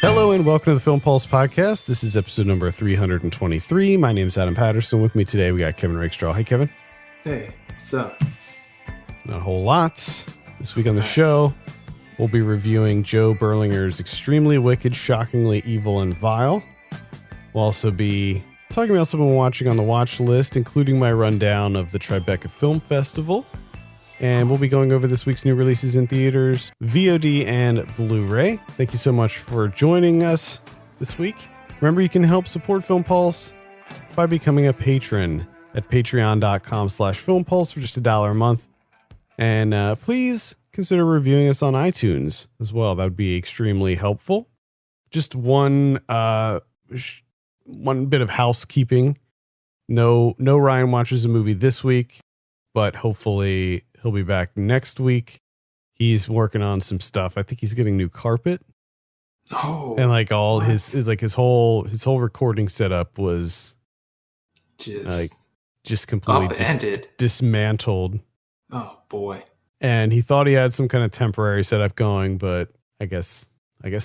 Hello and welcome to the Film Pulse podcast. This is episode number 323. My name is Adam Patterson. With me today, we got Kevin Rakestraw. Hey, Kevin. Hey, what's up? Not a whole lot. This week on the show, we'll be reviewing Joe Berlinger's Extremely Wicked, Shockingly Evil, and Vile. We'll also be talking about something we're watching on the watch list, including my rundown of the Tribeca Film Festival. And we'll be going over this week's new releases in theaters, VOD, and Blu-ray. Thank you so much for joining us this week. Remember, you can help support Film Pulse by becoming a patron at patreon.com/filmpulse for just $1 a month. And please consider reviewing us on iTunes as well. That would be extremely helpful. Just one bit of housekeeping. No Ryan watches a movie this week, but hopefully he'll be back next week. He's working on some stuff. I think he's getting new carpet. Oh, and like all his whole recording setup was just completely dismantled. Oh boy. And he thought he had some kind of temporary setup going, but I guess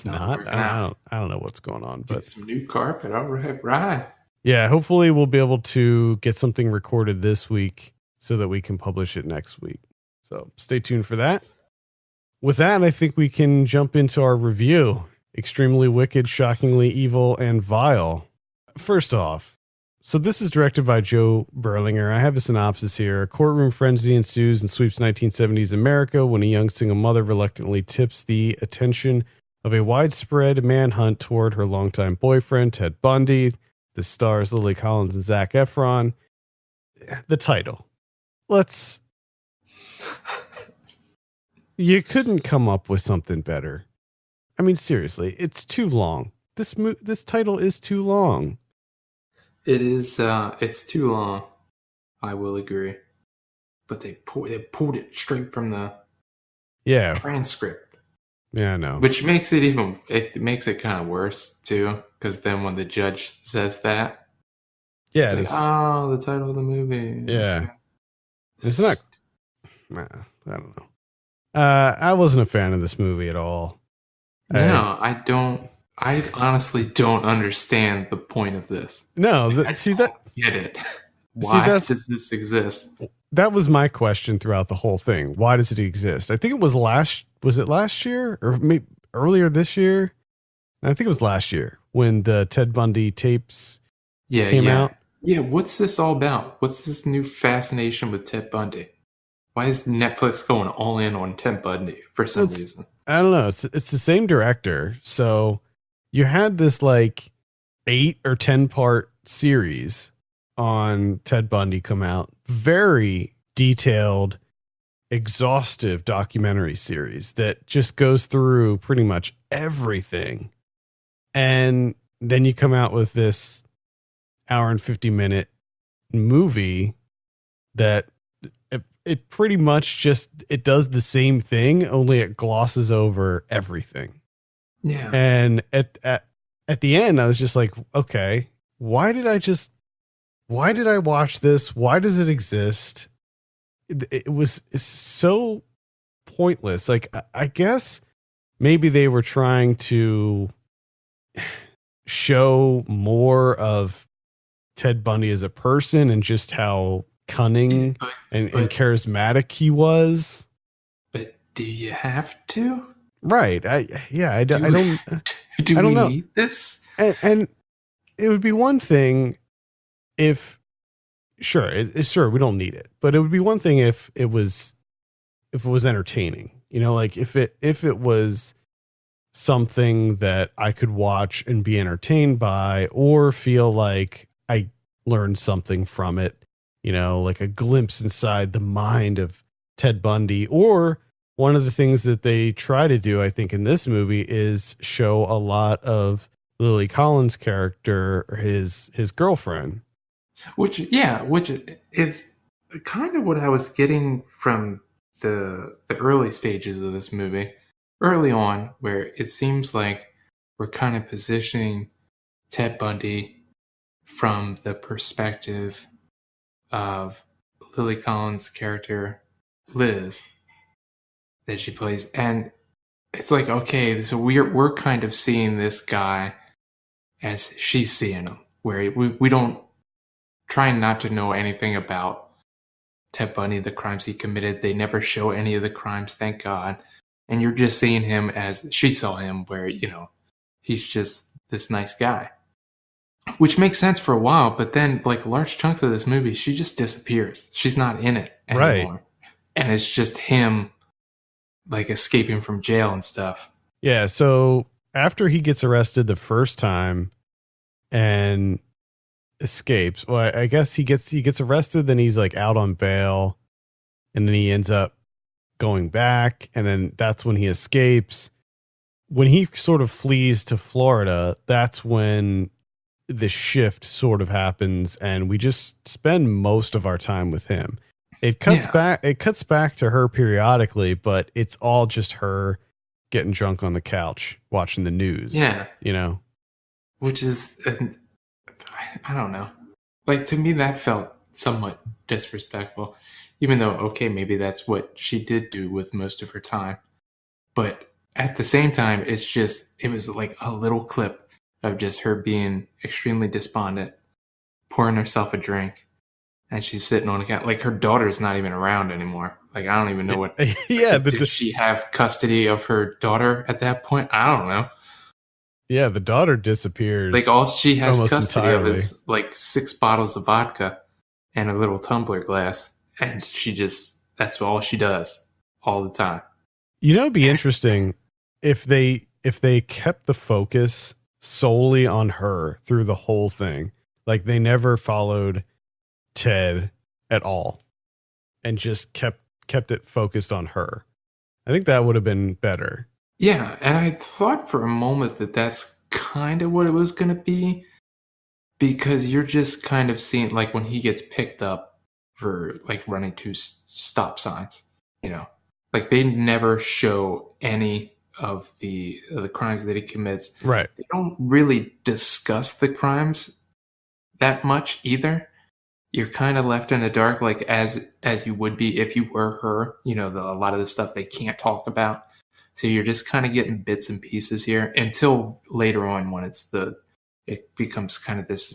not. I don't know what's going on, but get some new carpet. All right. Yeah, hopefully we'll be able to get something recorded this week so that we can publish it next week. So stay tuned for that. With that, I think we can jump into our review. Extremely Wicked, Shockingly Evil, and Vile. First off, so this is directed by Joe Berlinger. I have a synopsis here. A courtroom frenzy ensues and sweeps 1970s America when a young single mother reluctantly tips the attention of a widespread manhunt toward her longtime boyfriend, Ted Bundy. This stars Lily Collins and Zac Efron. The title. You couldn't come up with something better. I mean, seriously, it's too long. This title is too long. It is. It's too long. I will agree. But they pulled it straight from the transcript. Yeah, I know. Which makes it kind of worse too, because then when the judge says that, yeah, it's like, the title of the movie. Yeah, it's not. I don't know. I wasn't a fan of this movie at all. No, I don't. I honestly don't understand the point of this. No, I don't get it. Why does this exist? That was my question throughout the whole thing. Why does it exist? I think it was last year or maybe earlier this year? I think it was last year when the Ted Bundy tapes came out. Yeah, what's this all about? What's this new fascination with Ted Bundy? Why is Netflix going all in on Ted Bundy for some reason? I don't know. It's the same director. So you had this like 8 or 10 part series on Ted Bundy come out. Very detailed, exhaustive documentary series that just goes through pretty much everything. And then you come out with this hour and 50-minute movie that it pretty much just, it does the same thing, only it glosses over everything. Yeah. And at the end, I was just like, okay, why did I watch this? Why does it exist? It's so pointless. Like, I guess maybe they were trying to show more of Ted Bundy as a person and just how cunning and charismatic he was. But do you have to? Right. I don't know. Need this? And it would be one thing if sure we don't need it, but it would be one thing if it was entertaining, like if it was something that I could watch and be entertained by or feel like I learned something from it, like a glimpse inside the mind of Ted Bundy. Or one of the things that they try to do, I think, in this movie is show a lot of Lily Collins' character, or his girlfriend. Which is kind of what I was getting from the early stages of this movie. Early on, where it seems like we're kind of positioning Ted Bundy from the perspective of Lily Collins' character, Liz, that she plays. And it's like, okay, so we're kind of seeing this guy as she's seeing him, where we don't try not to know anything about Ted Bundy, the crimes he committed. They never show any of the crimes, thank God. And you're just seeing him as she saw him, where, he's just this nice guy. Which makes sense for a while, but then, like, large chunks of this movie, she just disappears. She's not in it anymore. Right. And it's just him, like, escaping from jail and stuff. Yeah. So after he gets arrested the first time and escapes, well, I guess he gets arrested, then he's like out on bail, and then he ends up going back, and then that's when he escapes. When he sort of flees to Florida, that's when the shift sort of happens, and we just spend most of our time with him. It cuts back to her periodically, but it's all just her getting drunk on the couch watching the news. Yeah. Which is, I don't know. Like, to me, that felt somewhat disrespectful, even though, okay, maybe that's what she did do with most of her time. But at the same time, it was like a little clip of just her being extremely despondent, pouring herself a drink, and she's sitting on a couch. Like, her daughter's not even around anymore. Like, I don't even know what. Yeah, did she have custody of her daughter at that point? I don't know. Yeah, the daughter disappears. Like, all she has custody entirely of is like 6 bottles of vodka and a little tumbler glass, and that's all she does all the time. It'd be interesting if they kept the focus solely on her through the whole thing. Like, they never followed Ted at all and just kept it focused on her. I think that would have been better. Yeah, and I thought for a moment that that's kind of what it was going to be, because you're just kind of seeing, like, when he gets picked up for, like, running 2 stop signs, like, they never show any of the crimes that he commits. Right. They don't really discuss the crimes that much either. You're kind of left in the dark, like, as you would be if you were her. A lot of the stuff they can't talk about. So you're just kind of getting bits and pieces here until later on, when it becomes kind of this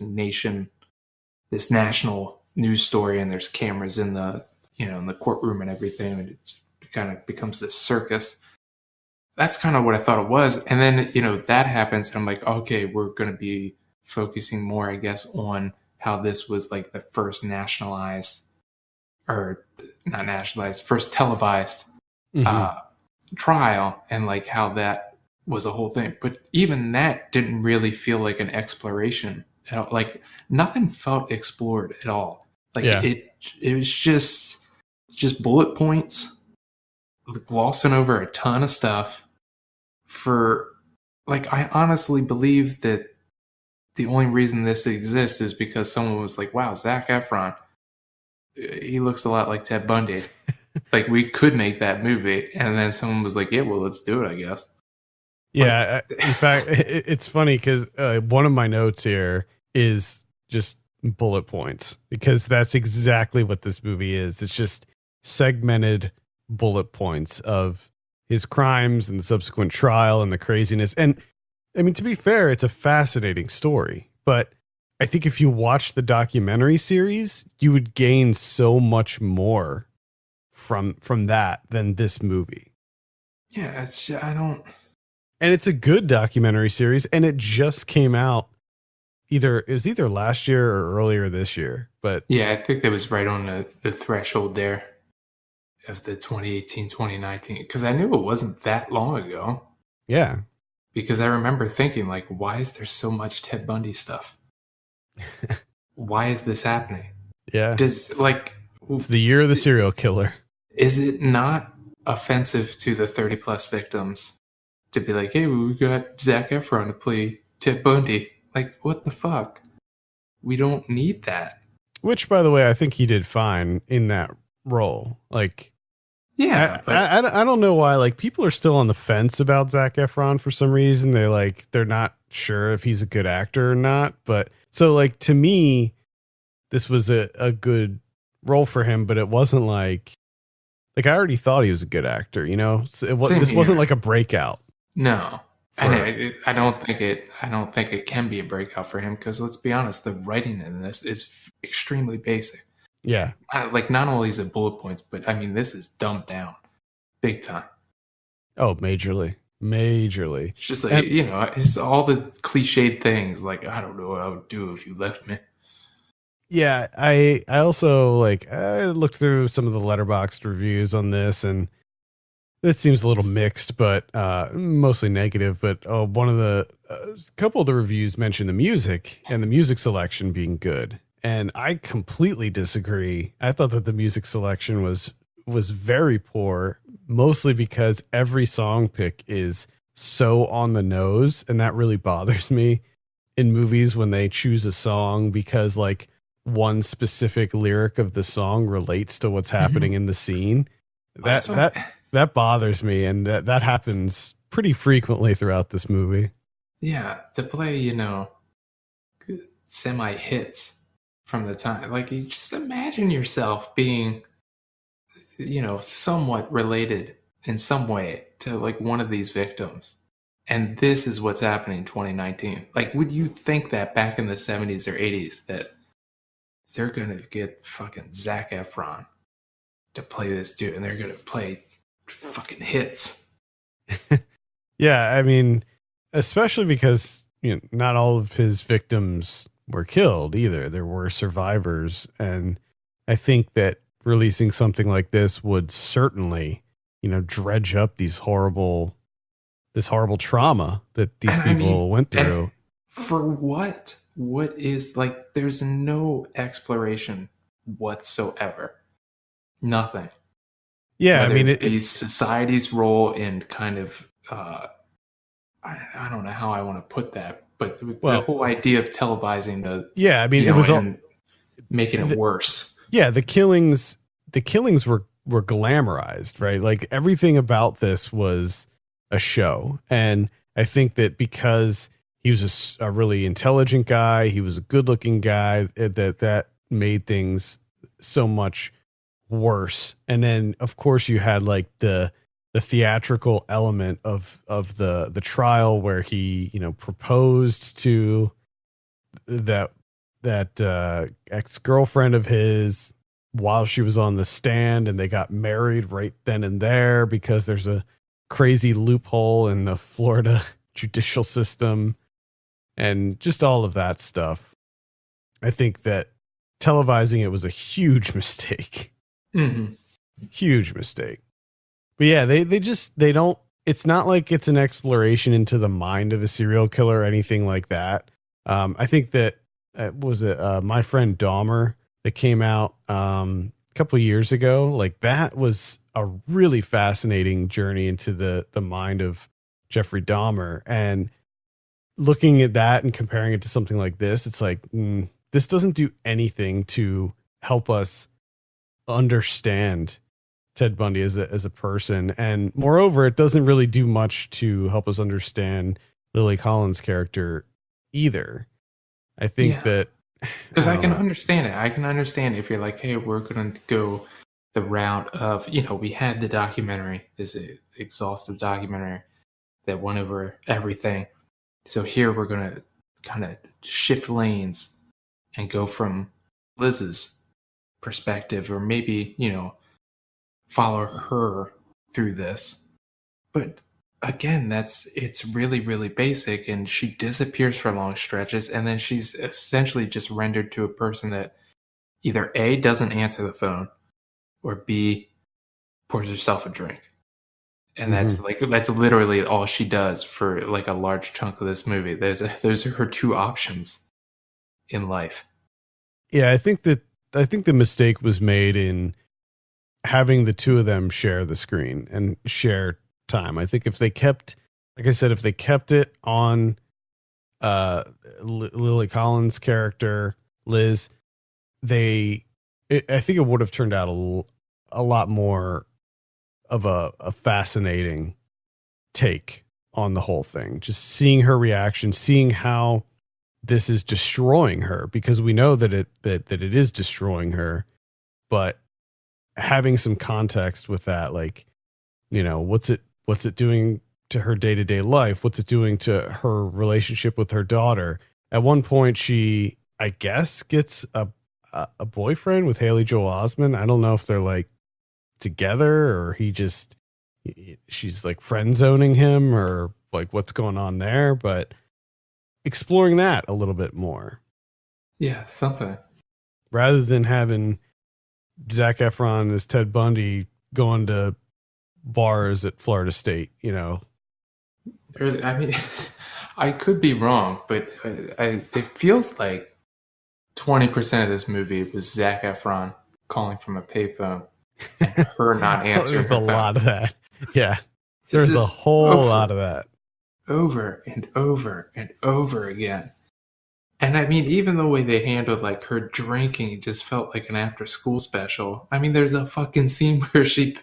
national news story, and there's cameras in the in the courtroom and everything, and it kind of becomes this circus. That's kind of what I thought it was. And then, that happens, and I'm like, okay, we're going to be focusing more, I guess, on how this was like the first nationalized, or not nationalized, first televised trial, and like how that was a whole thing. But even that didn't really feel like an exploration. Like, nothing felt explored at all. Like, it was just bullet points, glossing over a ton of stuff. I honestly believe that the only reason this exists is because someone was like, wow, Zac Efron, he looks a lot like Ted Bundy. Like, we could make that movie. And then someone was like, yeah, well, let's do it, I guess. Yeah. In fact, it's funny because one of my notes here is just bullet points, because that's exactly what this movie is. It's just segmented bullet points of his crimes and the subsequent trial and the craziness. And I mean, to be fair, it's a fascinating story, but I think if you watch the documentary series, you would gain so much more from that than this movie. Yeah, and it's a good documentary series, and it just came out it was either last year or earlier this year. But yeah, I think that was right on the threshold there of the 2018, 2019, because I knew it wasn't that long ago. Yeah. Because I remember thinking, like, why is there so much Ted Bundy stuff? Why is this happening? Yeah. It's the year of the serial killer. Is it not offensive to the 30 plus victims to be like, hey, we got Zac Efron to play Ted Bundy? Like, what the fuck? We don't need that. Which, by the way, I think he did fine in that role. Like, yeah, I don't know why. Like, people are still on the fence about Zac Efron for some reason. They're not sure if he's a good actor or not. But so, like, to me, this was a good role for him, but it wasn't like like I already thought he was a good actor, you know. So Same this wasn't here. like a breakout. No, For, and I don't think it. I don't think it can be a breakout for him because let's be honest, the writing in this is extremely basic. yeah. Like not only is it bullet points, but I mean this is dumbed down big time. Oh, majorly. It's just like And it's all the cliched things like I don't know what I would do if you left me. yeah, I also like I looked through some of the letterboxd reviews on this, and it seems a little mixed, but mostly negative. But one of the couple of the reviews mentioned the music and the music selection being good, and I completely disagree. I thought that the music selection was very poor, mostly because every song pick is so on the nose, and that really bothers me in movies when they choose a song because like one specific lyric of the song relates to what's happening in the scene. That That's what, that bothers me, and that happens pretty frequently throughout this movie. yeah, to play semi hits from the time. Like you just imagine yourself being somewhat related in some way to like one of these victims. And this is what's happening in 2019. Like, would you think that back in the 70s or 80s that they're going to get fucking Zac Efron to play this dude and they're going to play fucking hits? Yeah, I mean, especially because not all of his victims were killed either. There were survivors, and I think that releasing something like this would certainly, dredge up this horrible trauma that these And I people mean, went and through. for what? What is like, there's no exploration whatsoever. Nothing. Yeah, I Whether mean, it be society's role in kind of I don't know how I want to put that, but the well, whole idea of televising yeah, I mean, it was all and making it worse. yeah, the killings were glamorized, right? Like everything about this was a show. And I think that because he was a really intelligent guy, he was a good-looking guy, that made things so much worse. And then of course you had like the theatrical element of the trial where he, proposed to that ex-girlfriend of his while she was on the stand, and they got married right then and there because there's a crazy loophole in the Florida judicial system and just all of that stuff. I think that televising it was a huge mistake. Mm-hmm. Huge mistake. But yeah, they don't, it's not like it's an exploration into the mind of a serial killer or anything like that. I think that was it My Friend Dahmer that came out a couple of years ago. Like that was a really fascinating journey into the mind of Jeffrey Dahmer. And looking at that and comparing it to something like this, it's like this doesn't do anything to help us understand Ted Bundy as a person, and moreover, it doesn't really do much to help us understand Lily Collins' character either. I think that because I can know. understand it. I can understand if you're like, hey, we're gonna go the route of we had the documentary, this exhaustive documentary that went over everything. So here we're gonna kind of shift lanes and go from Liz's perspective, or maybe follow her through this. But again, it's really, really basic, and she disappears for long stretches, and then she's essentially just rendered to a person that either A, doesn't answer the phone, or B, pours herself a drink. And that's literally all she does for like a large chunk of this movie. Those are her two options in life. Yeah, I think the mistake was made in having the two of them share the screen and share time. I think if they kept, like I said, if they kept it on Lily Collins' character, Liz, I think it would have turned out a lot more of a fascinating take on the whole thing. Just seeing her reaction, seeing how this is destroying her, because we know that it is destroying her, but having some context with that, like, what's it doing to her day-to-day life? What's it doing to her relationship with her daughter? At one point, she, I guess, gets a boyfriend with Haley Joel Osment. I don't know if they're like together or she's like friend zoning him or like what's going on there, but exploring that a little bit more. Yeah, something. Rather than having Zac Efron as Ted Bundy going to bars at Florida State, I mean, I could be wrong, but it feels like 20% of this movie was Zac Efron calling from a payphone and her not answering There's her a phone. lot of that. Yeah. There's a whole lot of that. Over and over and over again. And I mean, even the way they handled like her drinking just felt like an after school special. I mean, there's a fucking scene where she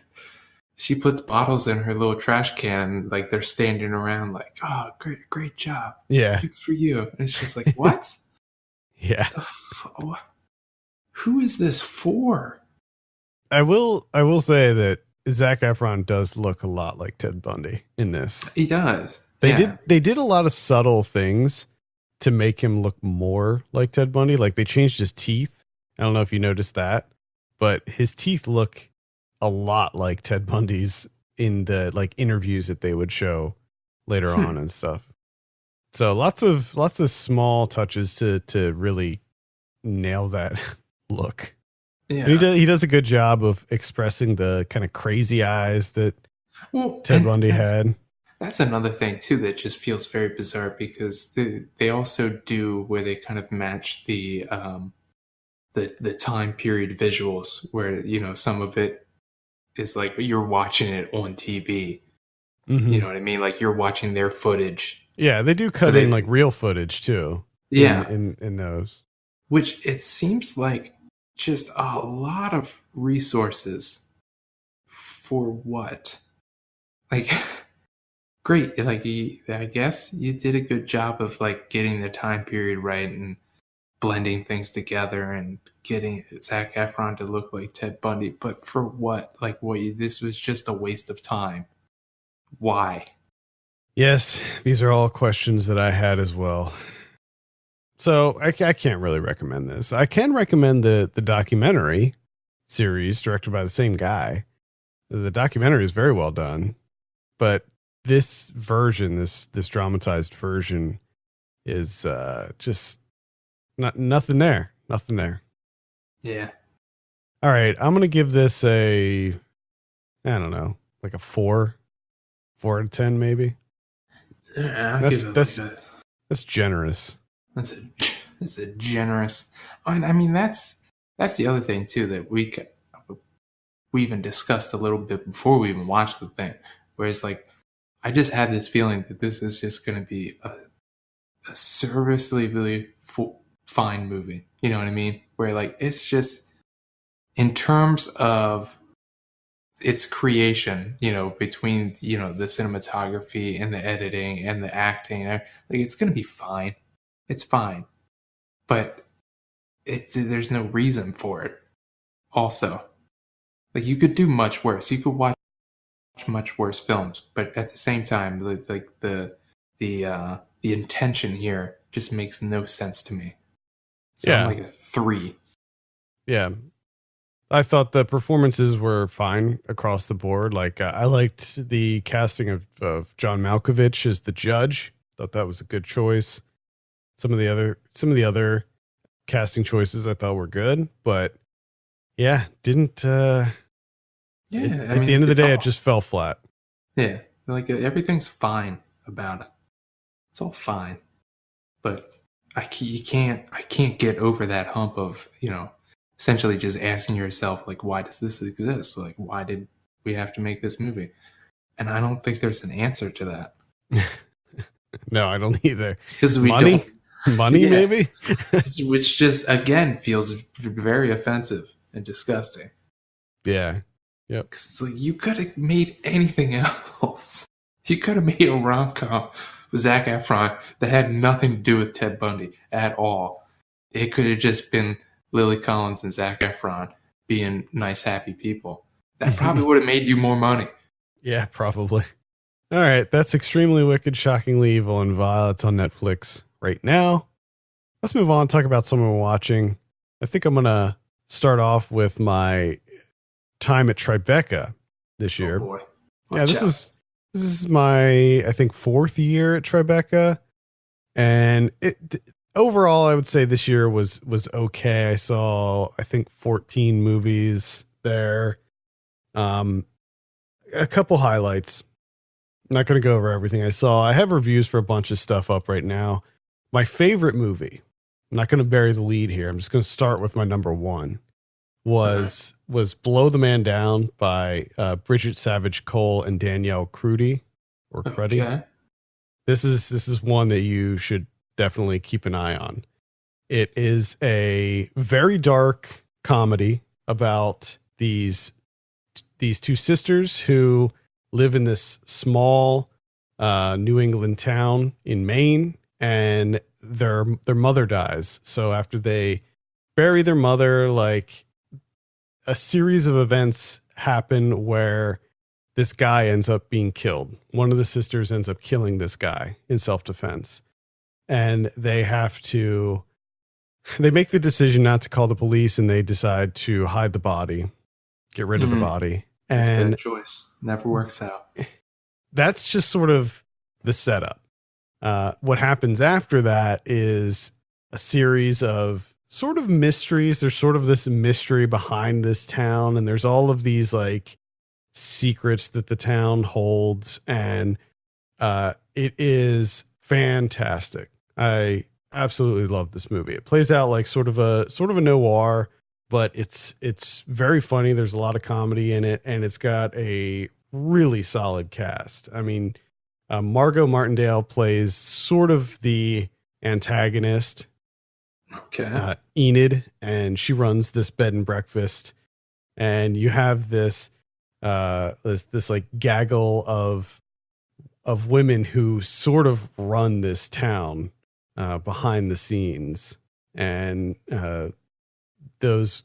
puts bottles in her little trash can and like they're standing around like, oh, great job. Yeah. Good for you. And it's just like, what? Yeah. Who is this for? I will say that Zac Efron does look a lot like Ted Bundy in this. He does. They did a lot of subtle things to make him look more like Ted Bundy. Like they changed his teeth. I don't know if you noticed that, but his teeth look a lot like Ted Bundy's in the like interviews that they would show later on and stuff. So lots of small touches to really nail that look. Yeah. And he does a good job of expressing the kind of crazy eyes that Ted Bundy had. That's another thing too that just feels very bizarre because they also do where they kind of match the time period visuals where some of it is like you're watching it on TV. Mm-hmm. You know what I mean? Like you're watching their footage. Yeah, they do cut in like real footage too. Yeah, in those. Which it seems like just a lot of resources for what? Like, great. Like, I guess you did a good job of like getting the time period right and blending things together and getting Zac Efron to look like Ted Bundy. But for what? Like, this was just a waste of time. Why? Yes, these are all questions that I had as well. So I can't really recommend this. I can recommend the documentary series directed by the same guy. The documentary is very well done, but this version, this dramatized version, is just nothing there. Nothing there. Yeah. All right, I'm gonna give this I don't know, like a 4 out of 10 maybe. Yeah, that's generous. That's a generous. I mean, that's the other thing too that we even discussed a little bit before we even watched the thing. Whereas, like, I just had this feeling that this is just going to be a serviceably fine movie. You know what I mean? Where like it's just in terms of its creation, between the cinematography and the editing and the acting, like it's going to be fine. It's fine, but there's no reason for it. Also, like you could do much worse. You could watch much worse films, but at the same time, like the intention here just makes no sense to me. So I'm like a 3. Yeah. I thought the performances were fine across the board. Like I liked the casting of John Malkovich as the judge. Thought that was a good choice. Some of the other casting choices I thought were good, but yeah, didn't. At the end of the day, it just fell flat. Yeah, like everything's fine about it. It's all fine, but I can't get over that hump of essentially just asking yourself, like, why does this exist? Like, why did we have to make this movie? And I don't think there's an answer to that. No, I don't either. Because money, maybe? Which just, again, feels very offensive and disgusting. Yeah. Yep. Because it's like, you could have made anything else. You could have made a rom-com with Zac Efron that had nothing to do with Ted Bundy at all. It could have just been Lily Collins and Zac Efron being nice, happy people. That probably would have made you more money. Yeah, probably. All right, that's Extremely Wicked, Shockingly Evil, and Vile. It's on Netflix right now. Let's move on, talk about something we're watching. I think I'm going to start off with my time at Tribeca this year. Oh boy. Yeah, this is my, I think, 4th year at Tribeca. And overall, I would say this year was okay. I saw, I think, 14 movies there. A couple highlights. I'm not going to go over everything I saw. I have reviews for a bunch of stuff up right now. My favorite movie, I'm not going to bury the lead here. I'm just going to start with my number one. Was Blow the Man Down by Bridget Savage Cole and Danielle Cruddy or Cruddy. Okay. This is one that you should definitely keep an eye on. It is a very dark comedy about these two sisters who live in this small New England town in Maine, and their mother dies. So after they bury their mother, like, a series of events happen where this guy ends up being killed. One of the sisters ends up killing this guy in self-defense. And they make the decision not to call the police, and they decide to hide the body, get rid of the body. That's and a bad choice. Never works out. That's just sort of the setup. What happens after that is a series of sort of mysteries. There's sort of this mystery behind this town, and there's all of these like secrets that the town holds, and it is fantastic. I absolutely love this movie. It plays out like sort of a noir, but it's very funny. There's a lot of comedy in it, and it's got a really solid cast. I mean, Margot Martindale plays sort of the antagonist, okay, Enid, and she runs this bed and breakfast, and you have this like gaggle of women who sort of run this town behind the scenes, and those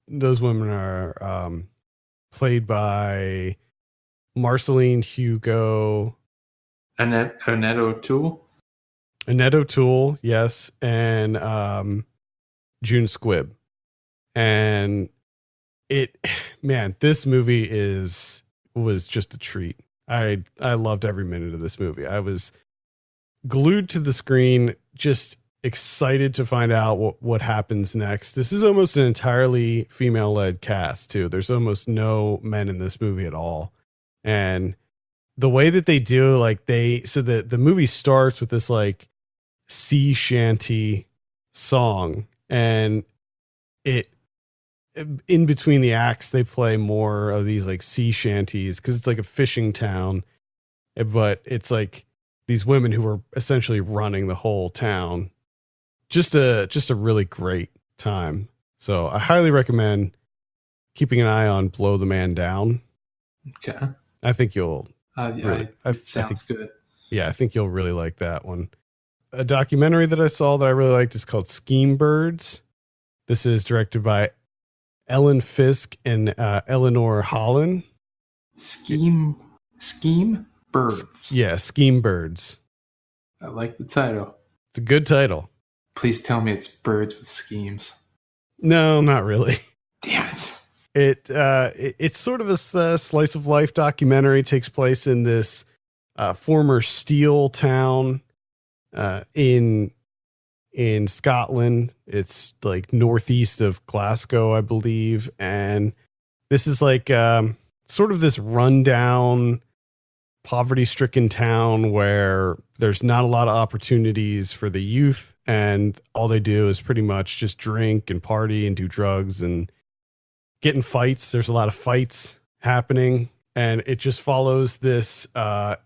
women are played by Marceline Hugo, Annette O'Toole, yes, and June Squibb. And this movie was just a treat. I loved every minute of this movie. I was glued to the screen, just excited to find out what happens next. This is almost an entirely female-led cast too. There's almost no men in this movie at all. And the way that they do, like, the movie starts with this like sea shanty song, and in between the acts they play more of these like sea shanties because it's like a fishing town, but it's like these women who are essentially running the whole town. Just a really great time. So I highly recommend keeping an eye on Blow the Man Down. Okay. I think you'll it sounds good. Yeah, I think you'll really like that one. A documentary that I saw that I really liked is called Scheme Birds. This is directed by Ellen Fisk and Eleanor Holland. Scheme Birds. Yeah, Scheme Birds. I like the title. It's a good title. Please tell me it's birds with schemes. No, not really. Damn it. It's sort of a slice of life documentary. It takes place in this former steel town in Scotland. It's like northeast of Glasgow, I believe. And this is like sort of this rundown, poverty-stricken town where there's not a lot of opportunities for the youth, and all they do is pretty much just drink and party and do drugs and get in fights. There's a lot of fights happening, and it just follows this I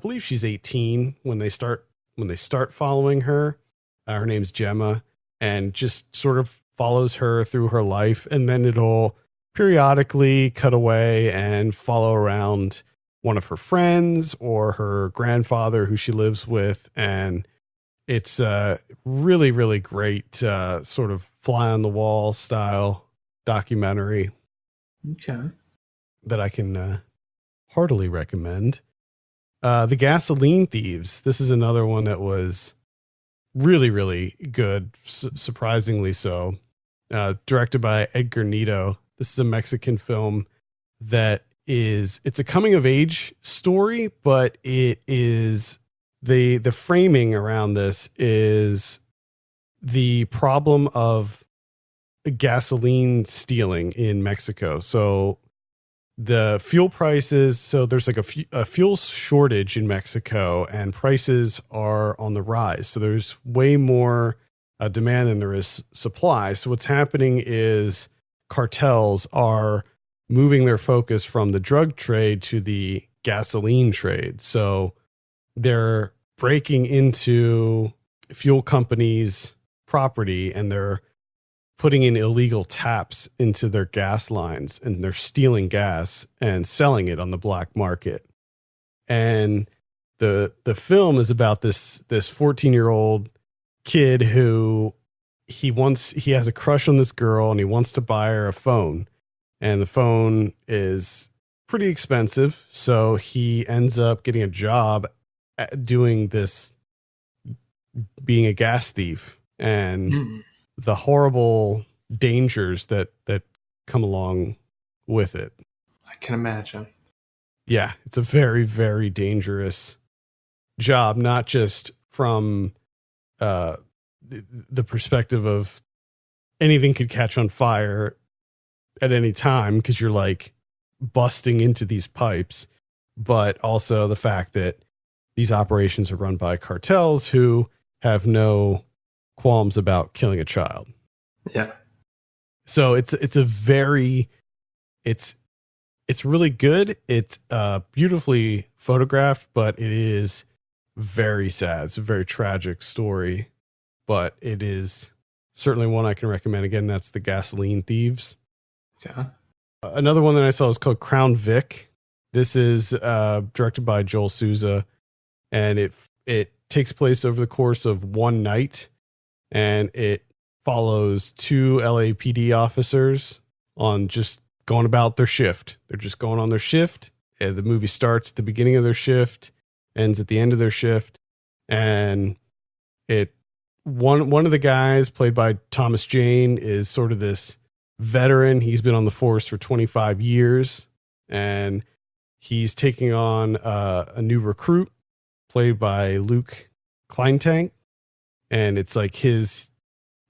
believe she's 18 when they start following her. Her name's Gemma, and just sort of follows her through her life, and then it'll periodically cut away and follow around one of her friends or her grandfather who she lives with. And it's a really, really great sort of fly on the wall style documentary Okay. that I can heartily recommend. The Gasoline Thieves. This is another one that was really, really good, surprisingly so. Directed by Edgar Nito. This is a Mexican film that it's a coming of age story, but it is the framing around this is the problem of gasoline stealing in Mexico. So the fuel prices, so there's like a fuel shortage in Mexico and prices are on the rise. So there's way more demand than there is supply. So what's happening is cartels are moving their focus from the drug trade to the gasoline trade. So they're breaking into fuel companies' property and they're putting in illegal taps into their gas lines and they're stealing gas and selling it on the black market. And the film is about this 14-year-old kid who he has a crush on this girl and he wants to buy her a phone. And the phone is pretty expensive. So he ends up getting a job at doing this, being a gas thief, and the horrible dangers that come along with it. I can imagine. Yeah, it's a very, very dangerous job, not just from the perspective of anything could catch on fire at any time because you're like busting into these pipes, but also the fact that these operations are run by cartels who have no qualms about killing a child. Yeah. So it's really good. It's beautifully photographed, but it is very sad. It's a very tragic story, but it is certainly one I can recommend. Again, that's The Gasoline Thieves. Okay. Another one that I saw is called Crown Vic. This is directed by Joel Souza, and it takes place over the course of one night, and it follows two LAPD officers on just going about their shift. They're just going on their shift. And the movie starts at the beginning of their shift, ends at the end of their shift, and one of the guys played by Thomas Jane is sort of this veteran. He's been on the force for 25 years, and he's taking on a new recruit played by Luke Kleintank, and it's like he's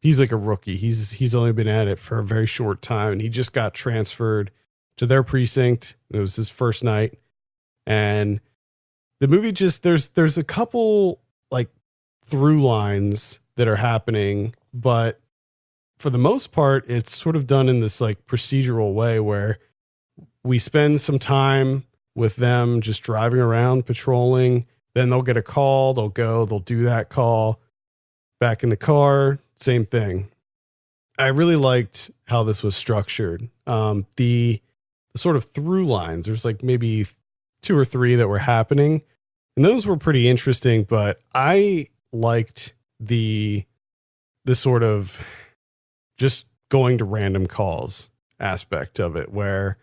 like a rookie. He's only been at it for a very short time, and he just got transferred to their precinct. It was his first night, and the movie just there's a couple like through lines that are happening, but for the most part, it's sort of done in this like procedural way where we spend some time with them just driving around, patrolling. Then they'll get a call. They'll do that call. Back in the car, same thing. I really liked how this was structured. The sort of through lines, there's like maybe two or three that were happening, and those were pretty interesting, but I liked the sort of just going to random calls aspect of it, where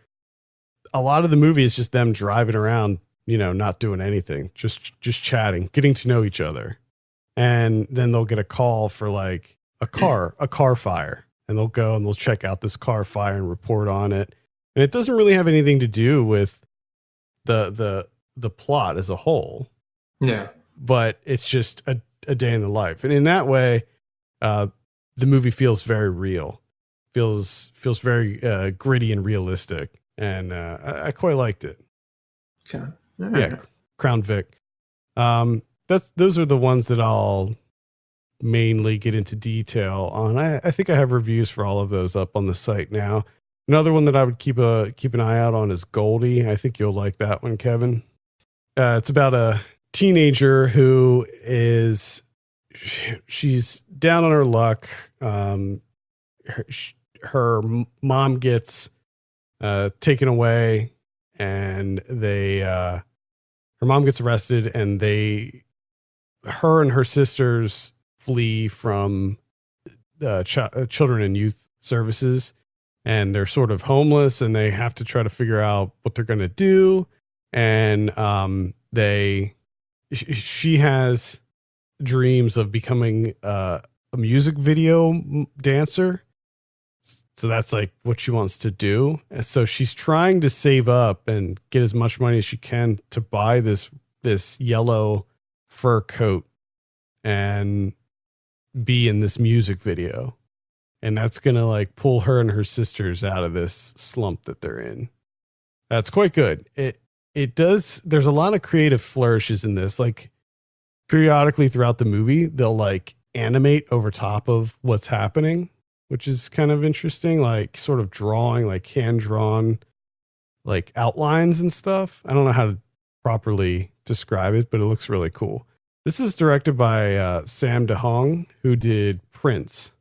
a lot of the movie is just them driving around, not doing anything, just chatting, getting to know each other. And then they'll get a call for like a car fire, and they'll go and they'll check out this car fire and report on it. And it doesn't really have anything to do with the plot as a whole. Yeah. But it's just a day in the life. And in that way, the movie feels very real, feels very gritty and realistic. And I quite liked it. Okay. Yeah. Crown Vic. Those are the ones that I'll mainly get into detail on. I think I have reviews for all of those up on the site now. Another one that I would keep an eye out on is Goldie. I think you'll like that one, Kevin. It's about a teenager who she's down on her luck. Her mom gets taken away, and her mom gets arrested, and her and her sisters flee from children and youth services, and they're sort of homeless, and they have to try to figure out what they're going to do. And she has dreams of becoming a music video dancer. So that's like what she wants to do. And so she's trying to save up and get as much money as she can to buy this yellow fur coat and be in this music video. And that's going to like pull her and her sisters out of this slump that they're in. That's quite good. It does. There's a lot of creative flourishes in this. Like periodically throughout the movie, they'll like animate over top of what's happening, which is kind of interesting. Like sort of drawing, like hand drawn, like outlines and stuff. I don't know how to properly describe it, but it looks really cool. This is directed by Sam DeHong, who did Prince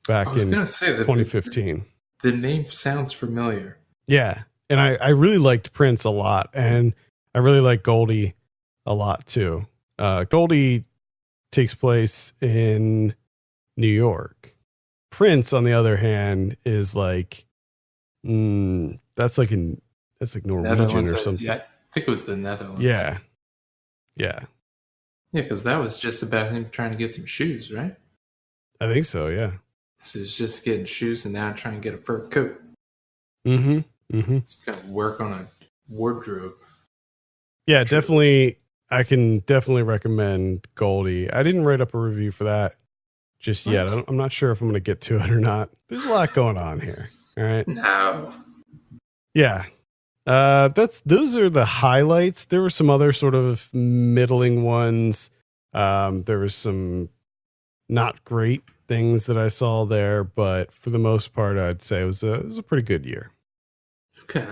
back in 2015. The name sounds familiar. Yeah. And I really liked Prince a lot. And I really like Goldie a lot too. Goldie takes place in New York. Prince, on the other hand, is like, that's like Norwegian or something. Yeah, I think it was the Netherlands. Yeah. Yeah. Yeah, because that was just about him trying to get some shoes, right? I think so, yeah. So it's just getting shoes and now trying to get a fur coat. Mm-hmm. Mm-hmm. It's got to work on a wardrobe. Yeah, definitely. I can definitely recommend Goldie. I didn't write up a review for that just yet. I'm not sure if I'm going to get to it or not. There's a lot going on here. All right. No. Yeah. Those are the highlights. There were some other sort of middling ones. There was some not great things that I saw there, but for the most part, I'd say it was a pretty good year. Okay.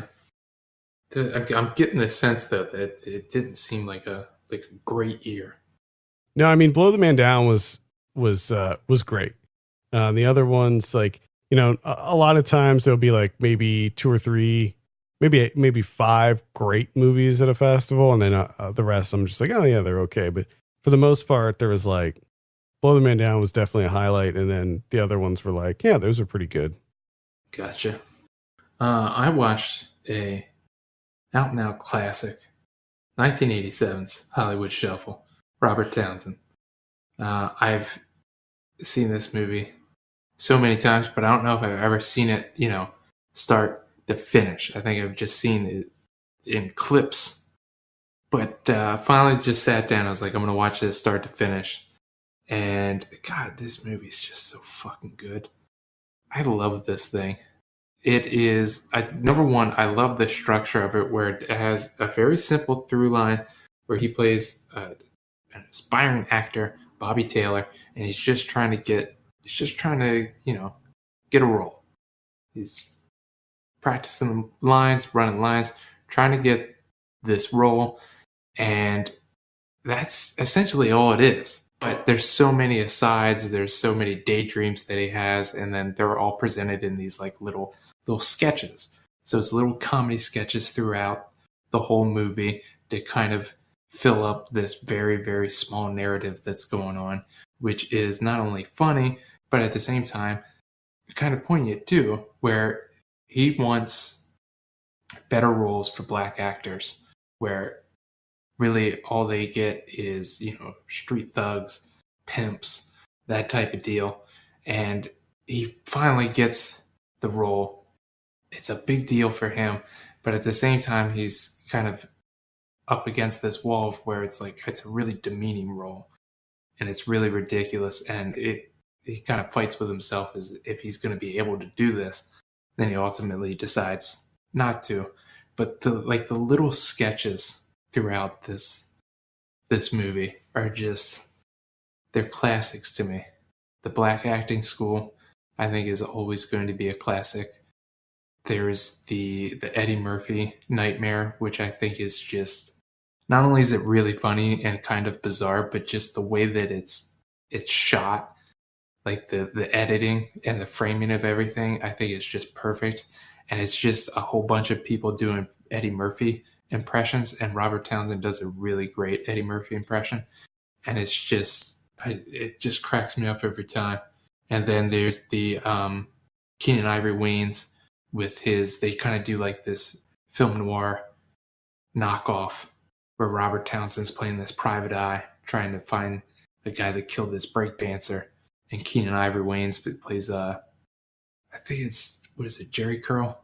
I'm getting the sense though that it didn't seem like a great year. No, I mean Blow the Man Down was great. The other ones, like, you know, a lot of times there'll be like maybe 2 or 3, maybe 5 great movies at a festival, and then the rest I'm just like, oh yeah, they're okay. But for the most part, there was like Blow the Man Down was definitely a highlight, and then the other ones were like, yeah, those are pretty good. Gotcha. I watched a out and out classic, 1987's Hollywood Shuffle, Robert Townsend. I've seen this movie so many times, but I don't know if I've ever seen it, you know, start to finish. I think I've just seen it in clips. But finally just sat down. I was like, I'm going to watch this start to finish. And God, this movie's just so fucking good. I love this thing. It is, number one, I love the structure of it where it has a very simple through line where he plays an aspiring actor, Bobby Taylor, and he's just trying to, you know, get a role. He's practicing the lines, running lines, trying to get this role, and that's essentially all it is. But there's so many asides, there's so many daydreams that he has, and then they're all presented in these like little sketches. So it's little comedy sketches throughout the whole movie to kind of fill up this very, very small narrative that's going on, which is not only funny, but at the same time, kind of poignant too, where he wants better roles for black actors, where really all they get is, you know, street thugs, pimps, that type of deal. And he finally gets the role. It's a big deal for him, but at the same time, he's kind of up against this wall of where it's like, it's a really demeaning role and it's really ridiculous. And he kind of fights with himself as if he's going to be able to do this. Then he ultimately decides not to. But the little sketches throughout this movie are just, they're classics to me. The Black Acting School, I think, is always going to be a classic. There's the Eddie Murphy Nightmare, which I think is just, not only is it really funny and kind of bizarre, but just the way that it's shot, like the editing and the framing of everything, I think is just perfect. And it's just a whole bunch of people doing Eddie Murphy impressions, and Robert Townsend does a really great Eddie Murphy impression. And it's just, it just cracks me up every time. And then there's the Keenan Ivory Wayans with his. They kind of do like this film noir knockoff where Robert Townsend's playing this private eye trying to find the guy that killed this breakdancer, and Keenan Ivory Wayans plays I think it's, what is it, Jerry Curl,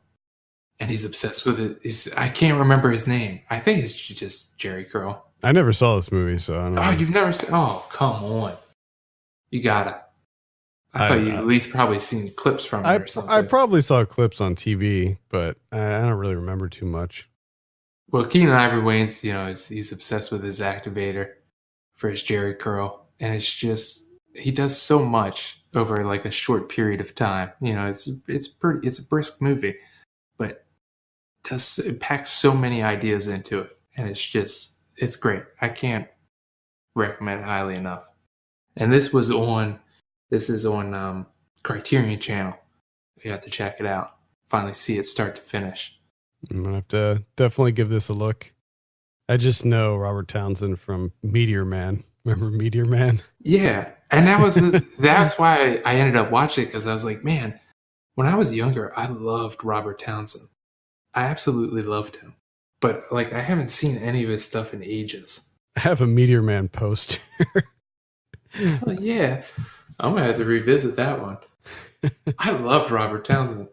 and he's obsessed with it. I can't remember his name. I think it's just Jerry Curl. I never saw this movie, so I don't know. Oh, you've never seen? Oh, come on, you gotta. I thought you'd at least probably seen clips from it or something. I probably saw clips on TV, but I don't really remember too much. Well, Keenan Ivory Wayans, he's obsessed with his activator for his Jerry Curl, and it's just, he does so much over like a short period of time. It's a brisk movie, but it packs so many ideas into it, and it's great. I can't recommend it highly enough. And this is on Criterion Channel. You have to check it out. Finally see it start to finish. I'm gonna have to definitely give this a look. I just know Robert Townsend from Meteor Man. Remember Meteor Man? Yeah, and that's why I ended up watching it, because I was like, man, when I was younger, I loved Robert Townsend. I absolutely loved him, but like I haven't seen any of his stuff in ages. I have a Meteor Man poster. Oh yeah, I'm gonna have to revisit that one. I loved Robert Townsend.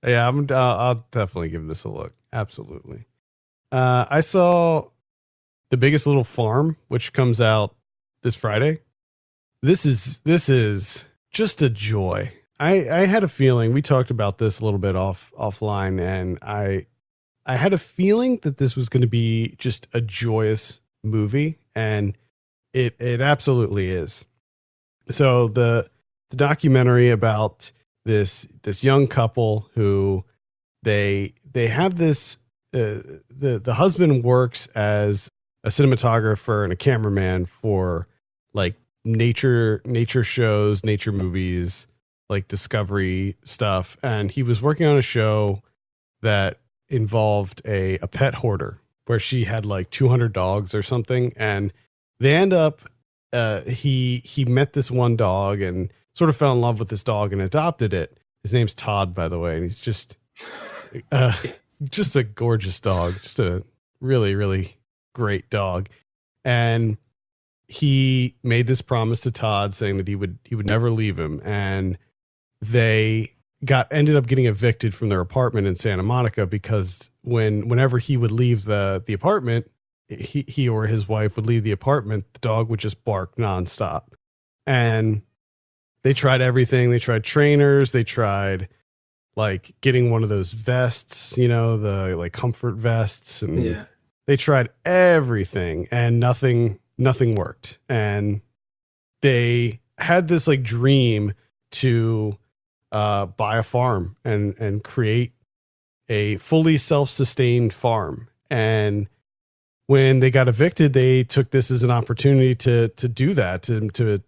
Yeah, I'll definitely give this a look. Absolutely. I saw The Biggest Little Farm, which comes out this Friday. This is just a joy. I had a feeling, we talked about this a little bit offline, and I had a feeling that this was going to be just a joyous movie, and it absolutely is. So the documentary about this young couple who they have this the husband works as a cinematographer and a cameraman for like nature shows, nature movies, like Discovery stuff, and he was working on a show that involved a pet hoarder where she had like 200 dogs or something, and they end up he met this one dog and sort of fell in love with this dog and adopted it. His name's Todd, by the way, and he's just a gorgeous dog, just a really, really great dog. And he made this promise to Todd saying that he would never leave him. And they ended up getting evicted from their apartment in Santa Monica because whenever he would leave the apartment, he or his wife would leave the apartment, the dog would just bark nonstop. And they tried everything. They tried trainers. They tried like getting one of those vests, the like comfort vests, and Yeah. they tried everything, and nothing worked. And they had this like dream to buy a farm and create a fully self-sustained farm. And when they got evicted, they took this as an opportunity to do that, to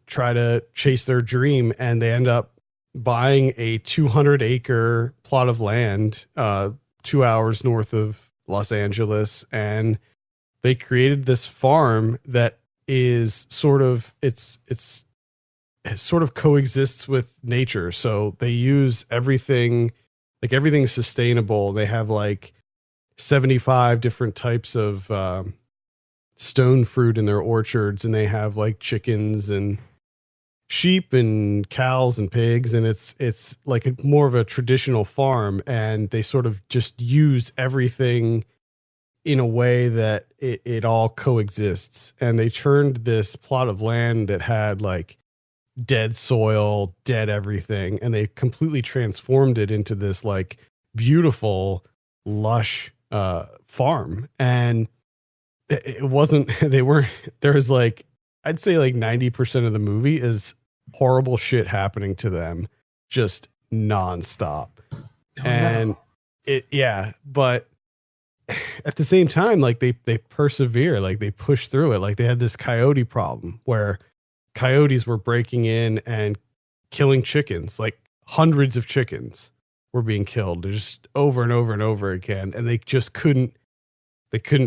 try to chase their dream. And they end up buying a 200-acre plot of land 2 hours north of Los Angeles, and they created this farm that is sort of it sort of coexists with nature. So they use everything, like everything's sustainable. They have like 75 different types of stone fruit in their orchards, and they have like chickens and sheep and cows and pigs, and it's like more of a traditional farm, and they sort of just use everything in a way that it all coexists. And they turned this plot of land that had like dead soil, dead everything, and they completely transformed it into this like beautiful, lush farm. And it wasn't, there was like, I'd say like 90% of the movie is horrible shit happening to them just nonstop. But at the same time, like they persevere, like they push through it. Like they had this coyote problem where coyotes were breaking in and killing chickens, like hundreds of chickens were being killed just over and over and over again. And they just couldn't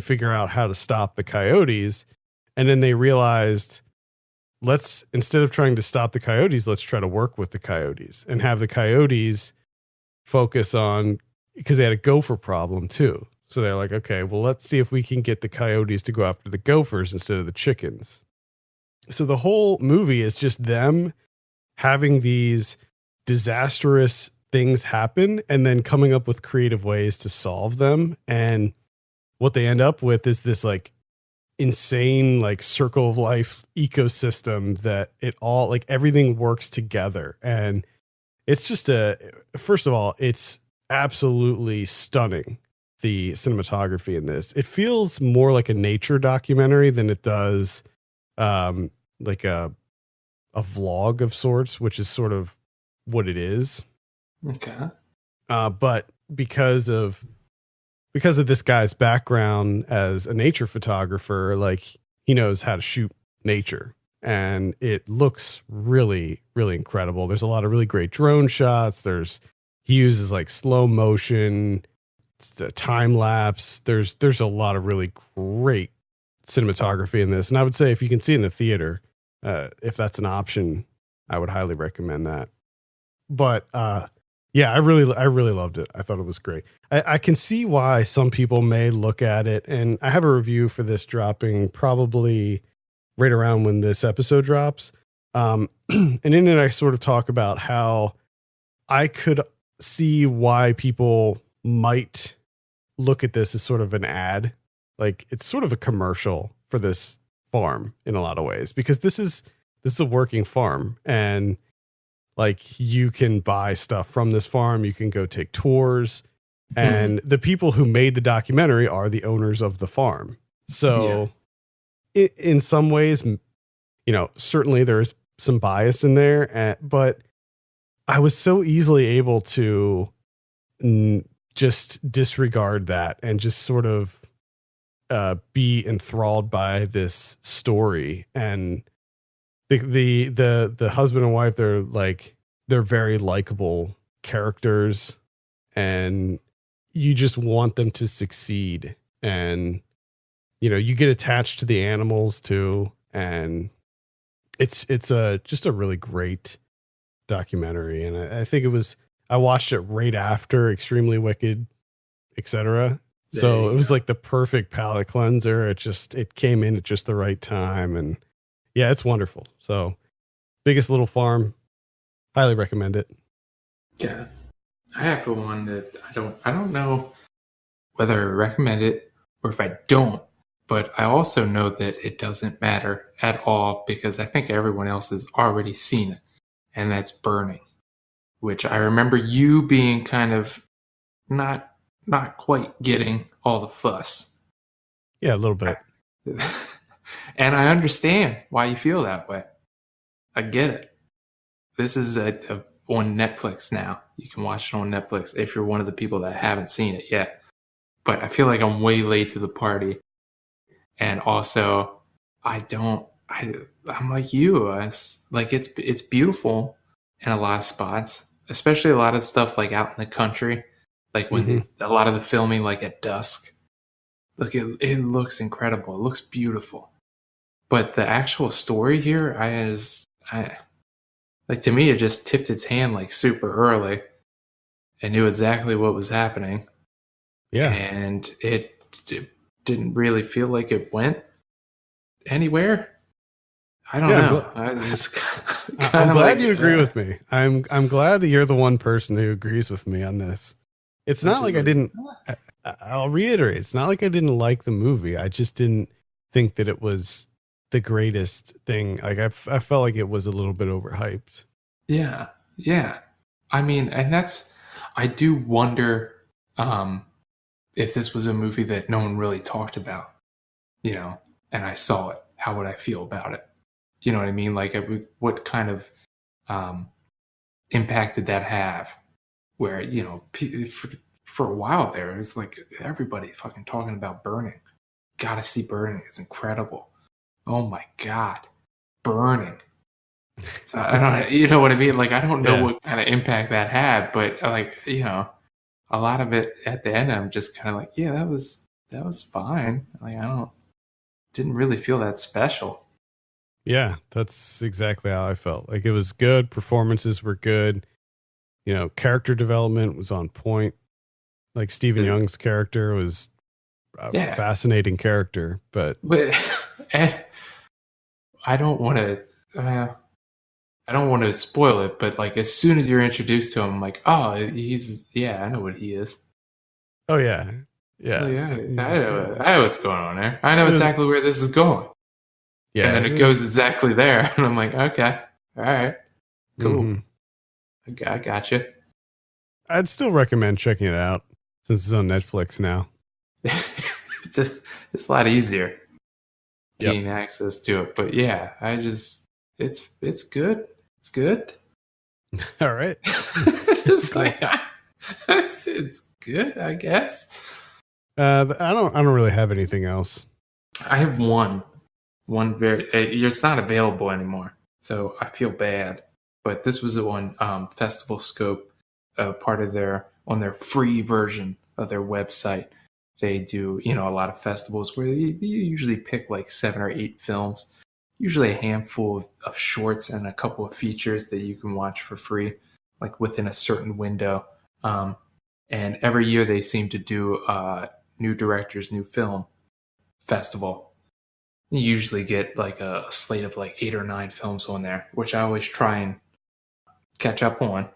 figure out how to stop the coyotes. And then they realized, instead of trying to stop the coyotes, let's try to work with the coyotes and have the coyotes focus on, because they had a gopher problem too. So they're like, okay, well, let's see if we can get the coyotes to go after the gophers instead of the chickens. So the whole movie is just them having these disastrous things happen and then coming up with creative ways to solve them. And what they end up with is this like insane like circle of life ecosystem that it all like everything works together. And it's just first of all, it's absolutely stunning. The cinematography in this, it feels more like a nature documentary than it does like a vlog of sorts, which is sort of what it is. Okay. But because of this guy's background as a nature photographer, like he knows how to shoot nature, and it looks really, really incredible. There's a lot of really great drone shots. He uses like slow motion, time lapse. There's a lot of really great cinematography in this, and I would say if you can see it in the theater, if that's an option, I would highly recommend that. But yeah, I really loved it. I thought it was great. I can see why some people may look at it, and I have a review for this dropping probably right around when this episode drops. And in it, I sort of talk about how I could see why people might look at this as sort of an ad, like it's sort of a commercial for this farm in a lot of ways, because this is a working farm, and like you can buy stuff from this farm, you can go take tours, and the people who made the documentary are the owners of the farm. So in some ways, certainly there's some bias in there, but I was so easily able to just disregard that and just sort of be enthralled by this story. And the husband and wife, they're very likable characters, and you just want them to succeed. And you get attached to the animals too, and it's just a really great documentary. And I think I watched it right after Extremely Wicked, etc. So it was like the perfect palate cleanser. It came in at just the right time, and yeah, it's wonderful. So Biggest Little Farm, highly recommend it. Yeah. I have one that I don't know whether I recommend it or if I don't, but I also know that it doesn't matter at all because I think everyone else has already seen it, and that's Burning, which I remember you being kind of not quite getting all the fuss. Yeah, a little bit. And I understand why you feel that way. I get it. This is on Netflix now. You can watch it on Netflix if you're one of the people that haven't seen it yet. But I feel like I'm way late to the party. And also, I'm like you. It's beautiful in a lot of spots, especially a lot of stuff like out in the country, like when a lot of the filming like at dusk. Look, it looks incredible. It looks beautiful. But the actual story here, like to me, it just tipped its hand like super early and knew exactly what was happening. Yeah. And it didn't really feel like it went anywhere. I don't know. I'm glad you agree with me. I'm glad that you're the one person who agrees with me on this. It's not like I didn't. I'll reiterate. It's not like I didn't like the movie. I just didn't think that it was the greatest thing. Like I felt like it was a little bit overhyped. Yeah, yeah. I mean, and I do wonder if this was a movie that no one really talked about, and I saw it. How would I feel about it? You know what I mean? Like, what kind of impact did that have? Where for a while there, it was like everybody fucking talking about Burning. Gotta see Burning. It's incredible. Oh my god, Burning. So I don't, you know what I mean? Like I don't know what kind of impact that had, but like a lot of it at the end, I'm just kind of like, yeah, that was fine. Like didn't really feel that special. Yeah, that's exactly how I felt. Like it was good. Performances were good. character development was on point. Like Stephen Young's character was a fascinating character, but and I don't want to spoil it, but like as soon as you're introduced to him, I'm like, oh, I know what he is. Oh yeah. I know what's going on there. I know exactly where this is going. Yeah. And then it goes exactly there. And I'm like, okay, all right, cool. Mm-hmm. I got you. I'd still recommend checking it out since it's on Netflix now. It's a lot easier getting access to it. But yeah, it's good. It's good. All right. It's good, I guess. I don't really have anything else. I have one it's not available anymore, so I feel bad. But this was on Festival Scope, part of on their free version of their website. They do, a lot of festivals where you usually pick like 7 or 8 films, usually a handful of shorts and a couple of features that you can watch for free, like within a certain window. And every year they seem to do New Directors, New Film Festival. You usually get like a slate of like 8 or 9 films on there, which I always try and catch up on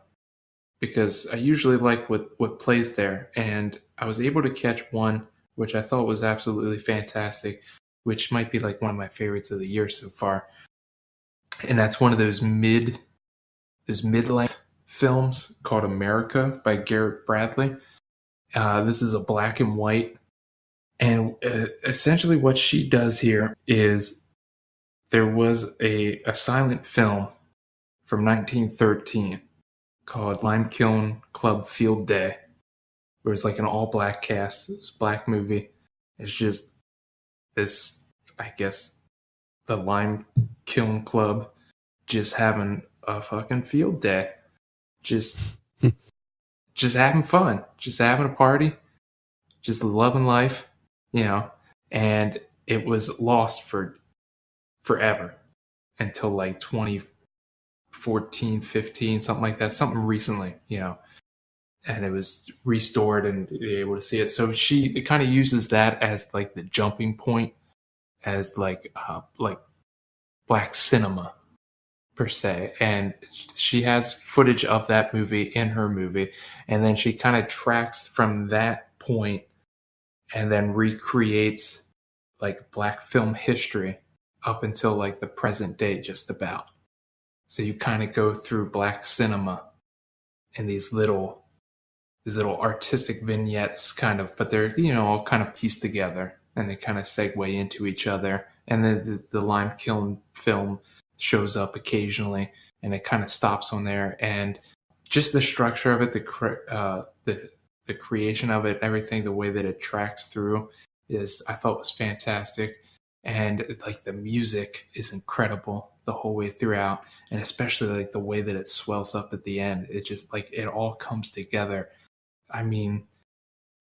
because I usually like what plays there. And I was able to catch one, which I thought was absolutely fantastic, which might be like one of my favorites of the year so far. And that's one of those mid-length films called America by Garrett Bradley. This is a black and white. And essentially what she does here is there was a silent film from 1913 called Lime Kiln Club Field Day. It was like an all-black cast. It was a black movie. It's just this, I guess, the Lime Kiln Club just having a fucking field day. Just having fun. Just having a party. Just loving life. And it was lost for forever until like 2014, 15, something like that, something recently, and it was restored and you're able to see it. So it kind of uses that as like the jumping point, as like black cinema per se. And she has footage of that movie in her movie, and then she kind of tracks from that point and then recreates like black film history up until like the present day, just about. So you kind of go through black cinema in these little artistic vignettes kind of, but they're, all kind of pieced together and they kind of segue into each other. And then the Lime Kiln film shows up occasionally and it kind of stops on there. And just the structure of it, the creation of it, everything, the way that it tracks through I thought was fantastic. And like the music is incredible the whole way throughout, and especially like the way that it swells up at the end. It just like it all comes together. I mean,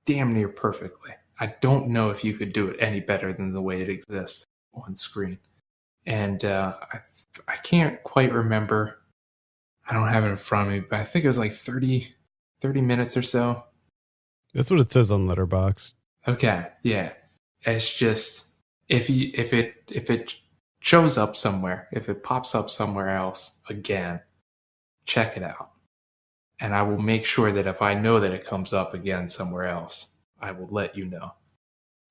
damn near perfectly. I don't know if you could do it any better than the way it exists on screen. And I can't quite remember. I don't have it in front of me, but I think it was like 30 minutes or so. That's what it says on Letterboxd. Okay, yeah. It's just if it shows up somewhere, if it pops up somewhere else again, check it out. And I will make sure that if I know that it comes up again somewhere else, I will let you know.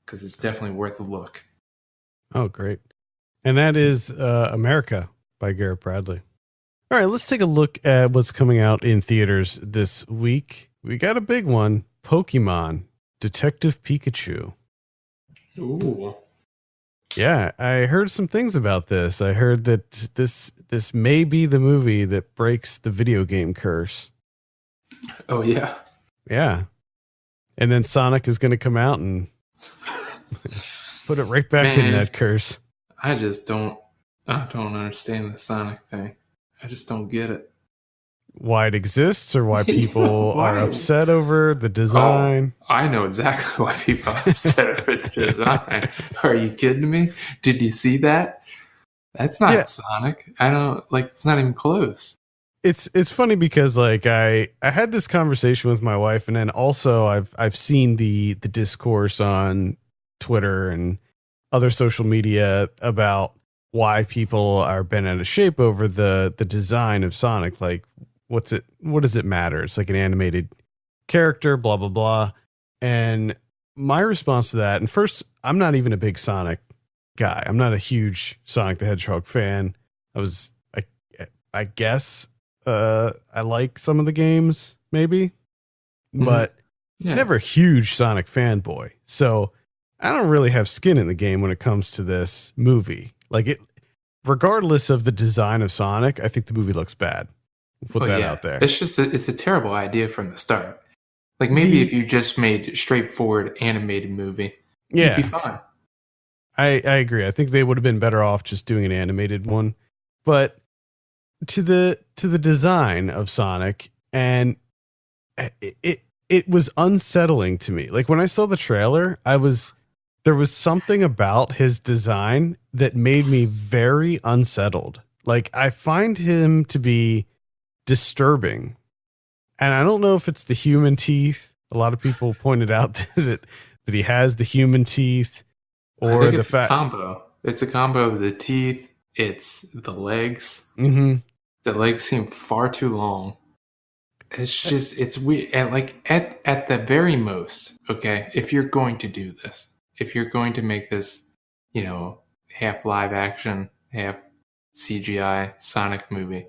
Because it's definitely worth a look. Oh, great. And that is America by Garrett Bradley. All right, let's take a look at what's coming out in theaters this week. We got a big one, Pokemon Detective Pikachu. Ooh. Yeah, I heard some things about this. I heard that this may be the movie that breaks the video game curse. Oh, yeah. Yeah. And then Sonic is going to come out and put it right back in that curse. I don't understand the Sonic thing. I just don't get it. Why it exists or why people are upset over the design. Oh, I know exactly why people are upset over the design. Are you kidding me? Did you see that? That's not Sonic. I don't it's not even close. it's funny because like I had this conversation with my wife, and then also I've seen the discourse on Twitter and other social media about why people are bent out of shape over the design of Sonic. Like, what does it matter? It's like an animated character, blah blah blah. And my response to that, and first, I'm not even a big Sonic guy. I'm not a huge Sonic the Hedgehog fan. I was I I guess I like some of the games, maybe, Mhm. but Yeah. never a huge Sonic fanboy. So I don't really have skin in the game when it comes to this movie. Like it, regardless of the design of Sonic, I think the movie looks bad. We'll put Oh that yeah. out there. It's just it's a terrible idea from the start. Like maybe if The you just made a straightforward animated movie, you'd be Yeah, fine. I agree. I think they would have been better off just doing an animated one. But to the design of Sonic, and it was unsettling to me. Like when I saw the trailer, there was something about his design that made me very unsettled. Like I find him to be disturbing. And I don't know if it's the human teeth. A lot of people pointed out that he has the human teeth, I or think the it's a fact. combo. It's a combo of the teeth, it's the legs. Mhm. The legs seem far too long. It's just it's weird. At the very most, okay, if you're going to do this, if you're going to make this, half live action, half CGI Sonic movie,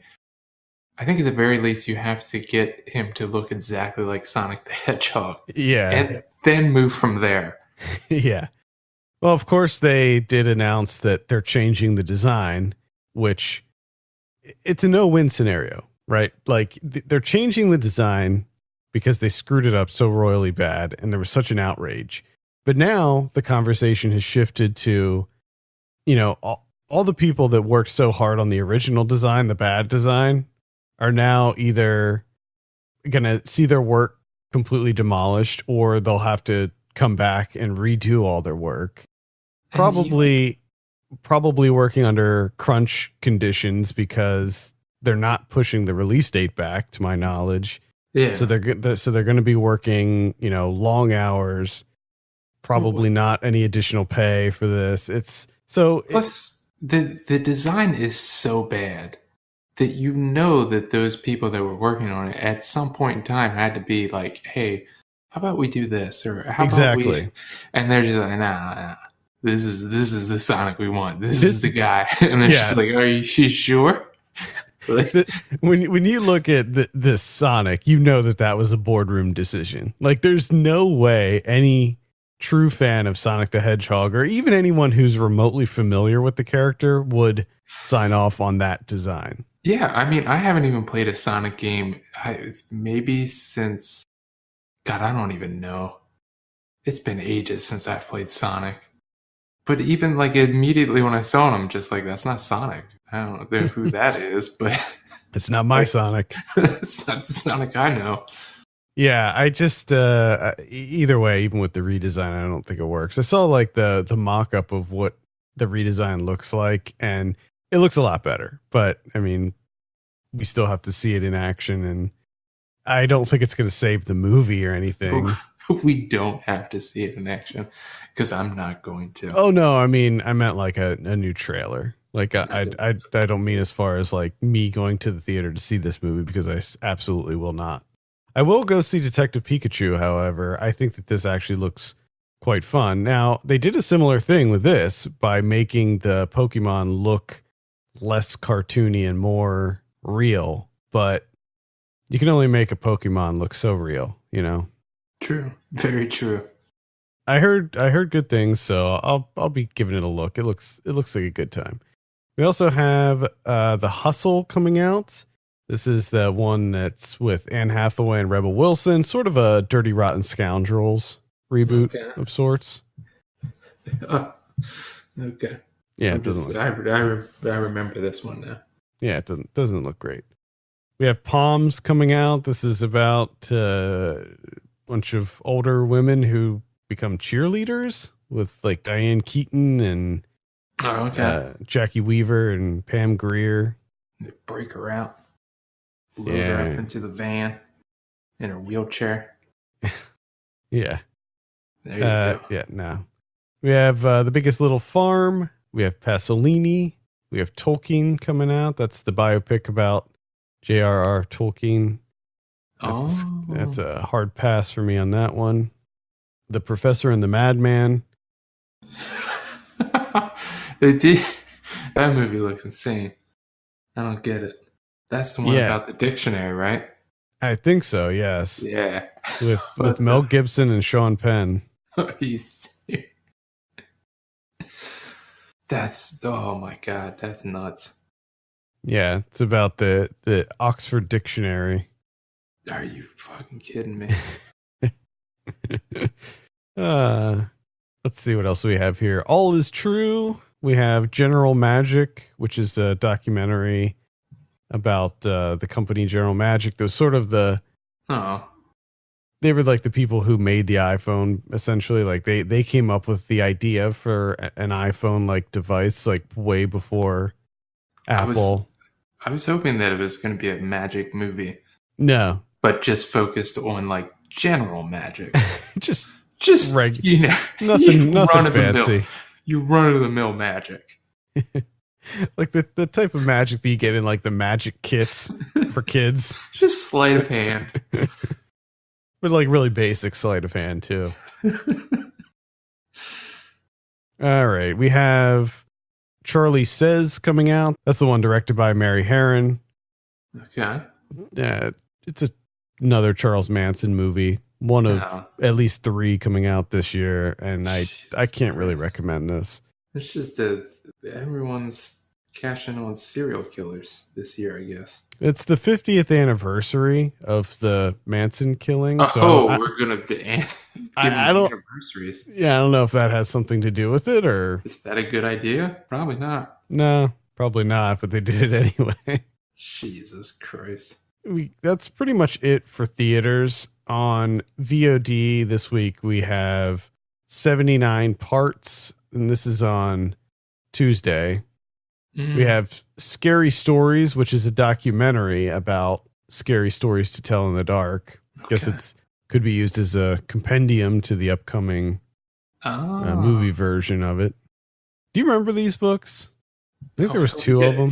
I think at the very least you have to get him to look exactly like Sonic the Hedgehog, Yeah. and then move from there. Yeah. Well, of course they did announce that they're changing the design, which it's a no-win scenario, right? Like they're changing the design because they screwed it up so royally bad and there was such an outrage. But now the conversation has shifted to, all the people that worked so hard on the original design, the bad design, are now either going to see their work completely demolished, or they'll have to come back and redo all their work. And Probably working under crunch conditions because they're not pushing the release date back, to my knowledge. So yeah. they're going to be working, long hours, Well, probably not any additional pay for this. It's so plus the design is so bad that you know that those people that were working on it at some point in time had to be like, "Hey, how about we do this?" or "How about we?" exactly And they're just like, "Nah. This is the Sonic we want. This is this. the guy." And they're just Yeah. like, "Are you sure?" Like, When you look at this Sonic, you know that was a boardroom decision. Like, there's no way any true fan of Sonic the Hedgehog, or even anyone who's remotely familiar with the character, would sign off on that design. yeah, I mean, I haven't even played a Sonic game. Maybe since God, I don't even know. It's been ages since I've played Sonic. But even like immediately when I saw him, I'm just like, that's not Sonic. I don't know who that is, but It's not my like, Sonic. it's not the Sonic I know. Yeah, I just either way, even with the redesign, I don't think it works. I saw like the mock-up of what the redesign looks like, and it looks a lot better. But I mean, we still have to see it in action, and I don't think it's going to save the movie or anything. We don't have to see it in action because I'm not going to. Oh no, I mean, I meant like a new trailer. Like I don't mean as far as like me going to the theater to see this movie, because absolutely will not. I will go see Detective Pikachu, however. I think that this actually looks quite fun. Now, they did a similar thing with this by making the Pokemon look less cartoony and more real, but you can only make a Pokemon look so real, you know. True. Very true. I heard good things, so I'll be giving it a look. It looks like a good time. We also have The Hustle coming out. This is the one that's with Anne Hathaway and Rebel Wilson, sort of a Dirty Rotten Scoundrels reboot Okay. of sorts. Okay. Yeah, I'm it doesn't just. look. I remember this one now. Yeah, it doesn't look great. We have Palms coming out. This is about a bunch of older women who become cheerleaders, with like Diane Keaton and Oh, okay. Jackie Weaver and Pam Grier. They break her out. load her up into the van in her wheelchair. Yeah. There you go. Yeah, no. We have The Biggest Little Farm. We have Pasolini. We have Tolkien coming out. That's the biopic about J.R.R. Tolkien. That's a hard pass for me on that one. The Professor and the Madman. They did. That movie looks insane. I don't get it. That's the one about the dictionary, right? I think so, yes. Yeah. With Mel Gibson and Sean Penn. Are you serious? Oh my God, that's nuts. Yeah, it's about the Oxford Dictionary. Are you fucking kidding me? Let's see what else we have here. All Is True. We have General Magic, which is a documentary about the company General Magic. Those sort of they were like the people who made the iPhone, essentially. Like they came up with the idea for an iPhone like device like way before Apple. I was hoping that it was going to be a magic movie. No. But just focused on like general magic. just nothing fancy. You run of the mill magic. Like the type of magic that you get in like the magic kits for kids. Just sleight of hand. But like really basic sleight of hand too. All right. We have Charlie Says coming out. That's the one directed by Mary Harron. Okay. Yeah. It's another Charles Manson movie. One of at least 3 coming out this year. And I can't really recommend this. It's just everyone's cashing on serial killers this year, I guess. It's the 50th anniversary of the Manson killing. We're gonna be anniversaries. Yeah, I don't know if that has something to do with it, or is that a good idea? Probably not. No, probably not. But they did it anyway. Jesus Christ. That's pretty much it for theaters. On VOD this week, we have 79 Parts, and this is on Tuesday. We have Scary Stories, which is a documentary about scary stories to tell in the dark. I guess it's could be used as a compendium to the upcoming movie version of it. Do you remember these books? I think there was 2 of them.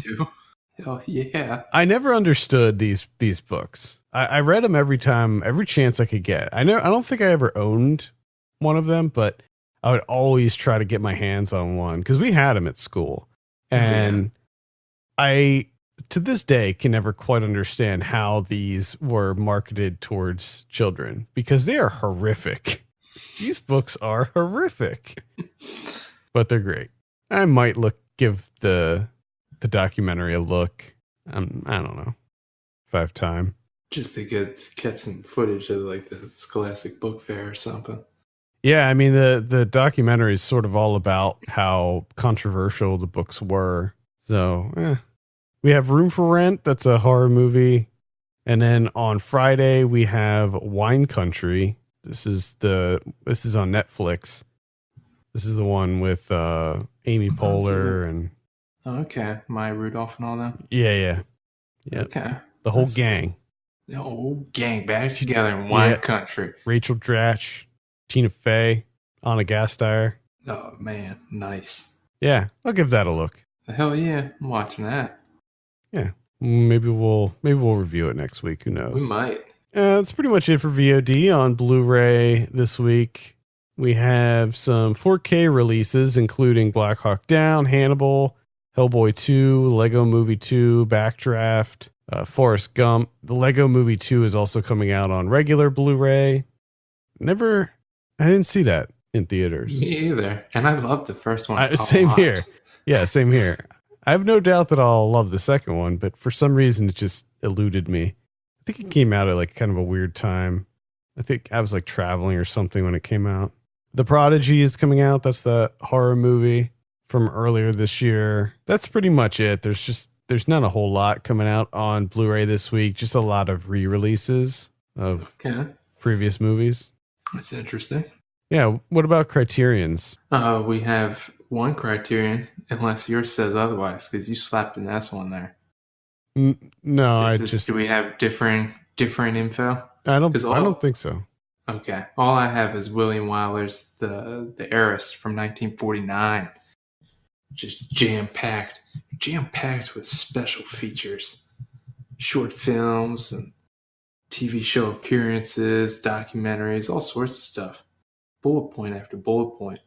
Oh yeah. I never understood these books. I read them every chance I could get. I don't think I ever owned one of them, but I would always try to get my hands on one because we had them at school. And I, to this day, can never quite understand how these were marketed towards children because they are horrific. These books are horrific, but they're great. I might give the documentary a look. I don't know if I have time. Just to catch some footage of like the Scholastic Book Fair or something. Yeah, I mean, the documentary is sort of all about how controversial the books were. So, we have Room for Rent. That's a horror movie. And then on Friday, we have Wine Country. This is on Netflix. This is the one with Amy Poehler and... Okay, Maya Rudolph and all that? Yeah. Okay. The whole gang. The whole gang back together in Wine Country. Rachel Dratch. Tina Fey, Anna Gasteyer. Oh man, nice. Yeah, I'll give that a look. Hell yeah, I'm watching that. Yeah, maybe we'll review it next week. Who knows? We might. That's pretty much it for VOD. On Blu-ray this week, we have some 4K releases, including Black Hawk Down, Hannibal, Hellboy 2, Lego Movie 2, Backdraft, Forrest Gump. The Lego Movie 2 is also coming out on regular Blu-ray. I didn't see that in theaters. Me either. And I loved the first one. Same here. Yeah, same here. I have no doubt that I'll love the second one, but for some reason it just eluded me. I think it came out at like kind of a weird time. I think I was like traveling or something when it came out. The Prodigy is coming out. That's the horror movie from earlier this year. That's pretty much it. There's not a whole lot coming out on Blu-ray this week. Just a lot of re-releases of previous movies. That's interesting. Yeah. What about Criterion's? We have one Criterion, unless yours says otherwise, because you slapped an S one there. No, Do we have different info? I don't think so. Okay. All I have is William Wyler's The Heiress from 1949. Just jam-packed with special features. Short films and TV show appearances, documentaries, all sorts of stuff. Bullet point after bullet point.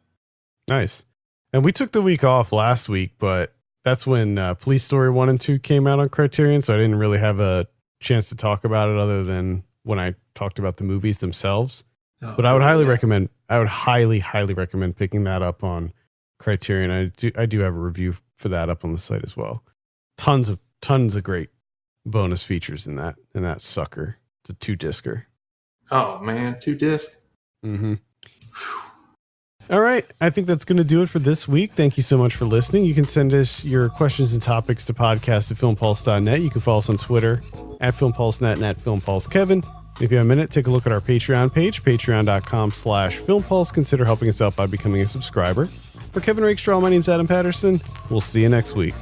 Nice. And we took the week off last week, but that's when Police Story 1 and 2 came out on Criterion, so I didn't really have a chance to talk about it other than when I talked about the movies themselves. But I would highly recommend highly recommend picking that up on Criterion. I do have a review for that up on the site as well. Tons of great bonus features in that sucker. It's a 2-discer. Oh man, 2-disc. Mm-hmm. All right. I think that's going to do it for this week. Thank you so much for listening. You can send us your questions and topics to podcast@filmpulse.net. You can follow us on Twitter @FilmPulseNet and @FilmPulseKevin. If you have a minute, take a look at our Patreon page, patreon.com/FilmPulse. Consider helping us out by becoming a subscriber. For Kevin Rakestraw, my name's Adam Patterson. We'll see you next week.